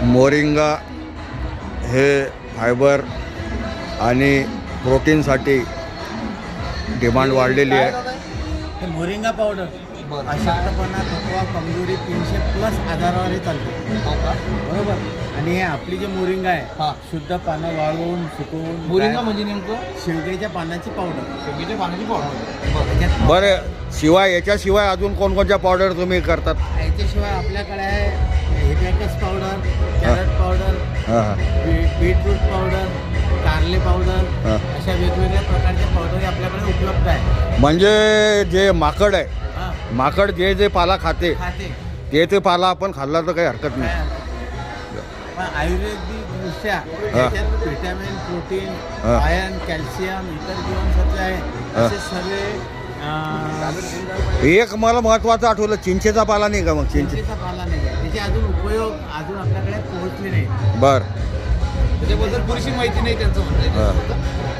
Moringa हे fibre आणि प्रोटीनसाठी demand वाढलेली आहे. हे मोरिंगा पावडर अशक्तपणा, थकवा, कमजोरी 300+ आजारावर चालते. बरोबर. आणि हे आपली जे मोरिंगा आहे शुद्ध पानं वाळवून सुकवून. मोरिंगा म्हणजे नेमकं शेवग्याच्या पानाची पावडर. शेवग्याच्या पानाची पावडर. बरं, शिवाय याच्याशिवाय अजून कोणकोणत्या पावडर तुम्ही करतात? याच्याशिवाय आपल्याकडे आहे hibiscus powder, carrot powder, beetroot powder, कारले पावडर, अशा वेगवेगळ्या प्रकारच्या पावडर आपल्याकडे उपलब्ध आहे. म्हणजे जे माकड आहे, माकड जे जे पाला खाते ते पाला आपण खाल्ला तर काही हरकत नाही. पण आयुर्वेदिक दृष्ट्या त्याच्यात व्हिटॅमिन, प्रोटीन, आयर्न, कॅल्शियम, इतर जीवनसत्व आहे. असे सर्व एक मला महत्त्वाचं आठवलं, चिंचेचा पाला नाही का? मग चिंचेचा पाला नाही आहे, त्याचे अजून उपयोग अजून आपल्याकडे पोहोचले नाही. बरं, त्याच्याबद्दल पुरेशी माहिती नाही त्यांचं म्हणणं आहे.